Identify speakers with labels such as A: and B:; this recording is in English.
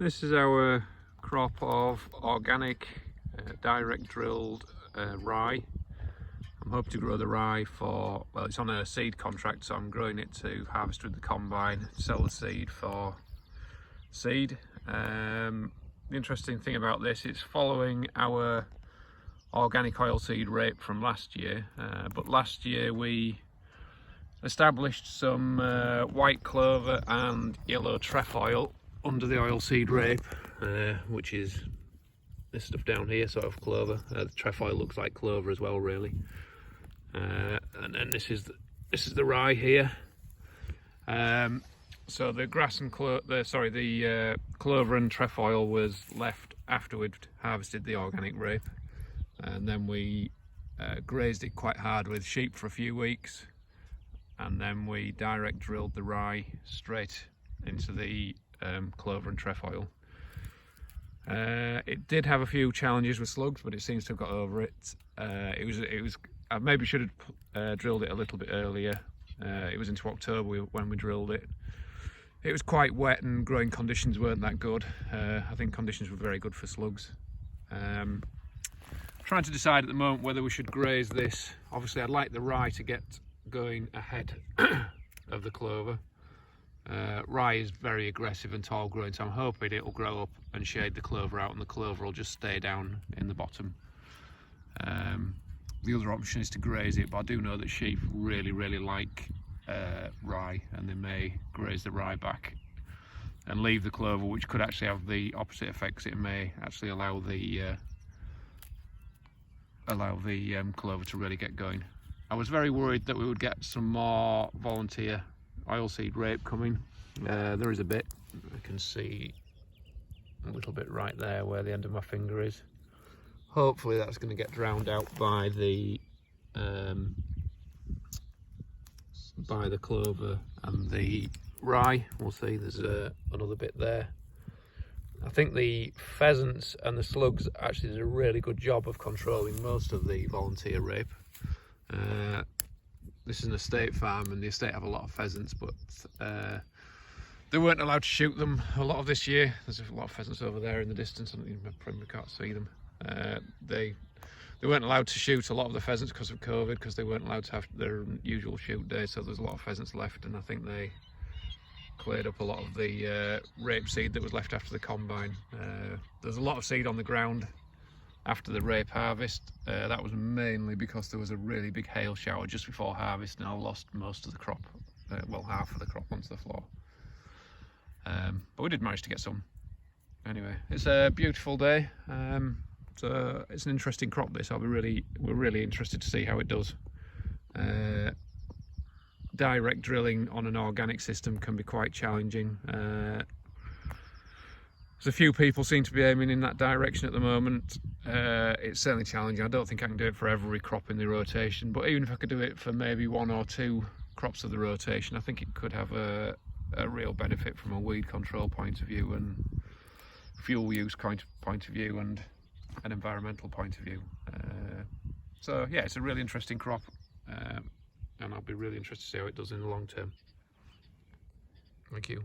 A: This is our crop of organic direct drilled rye. I'm hoping to grow the rye for, well, it's on a seed contract, so I'm growing it to harvest with the combine, sell the seed for seed. The interesting thing about this, it's following our organic oilseed rape from last year, but last year we established some white clover and yellow trefoil under the oilseed rape, which is this stuff down here, sort of clover. The trefoil looks like clover as well, really. And then this is the rye here. So the grass and the clover and trefoil was left after we'd harvested the organic rape, and then we grazed it quite hard with sheep for a few weeks, and then we direct drilled the rye straight into the clover and trefoil. It did have a few challenges with slugs, but it seems to have got over it. I maybe should have drilled it a little bit earlier. It was into October when we drilled it. It was quite wet and growing conditions weren't that good. I think conditions were very good for slugs. Trying to decide at the moment whether we should graze this. Obviously I'd like the rye to get going ahead of the clover. Rye is very aggressive and tall growing, so I'm hoping it will grow up and shade the clover out, and the clover will just stay down in the bottom. The other option is to graze it, but I do know that sheep really like rye, and they may graze the rye back and leave the clover, which could actually have the opposite effects. It may actually allow the clover to really get going. I was very worried that we would get some more volunteer oilseed rape coming. There is a bit. I can see a little bit right there where the end of my finger is. Hopefully that's going to get drowned out by the clover and the rye. We'll see. There's another bit there. I think the pheasants and the slugs actually did a really good job of controlling most of the volunteer rape. This is an estate farm, and the estate have a lot of pheasants, but they weren't allowed to shoot them a lot of this year. There's a lot of pheasants over there in the distance, and you probably can't see them. They weren't allowed to shoot a lot of the pheasants because of COVID, because they weren't allowed to have their usual shoot day, so there's a lot of pheasants left, and I think they cleared up a lot of the rape seed that was left after the combine. There's a lot of seed on the ground after the rape harvest. That was mainly because there was a really big hail shower just before harvest, and I lost most of the crop, well, half of the crop onto the floor. But we did manage to get some. Anyway, it's a beautiful day. So it's an interesting crop, this. We're really interested to see how it does. Direct drilling on an organic system can be quite challenging. There's a few people seem to be aiming in that direction at the moment. It's certainly challenging. I don't think I can do it for every crop in the rotation, but even if I could do it for maybe 1 or 2 crops of the rotation, I think it could have a real benefit from a weed control point of view and fuel use point of view and an environmental point of view. So yeah, it's a really interesting crop, and I'll be really interested to see how it does in the long term. Thank you.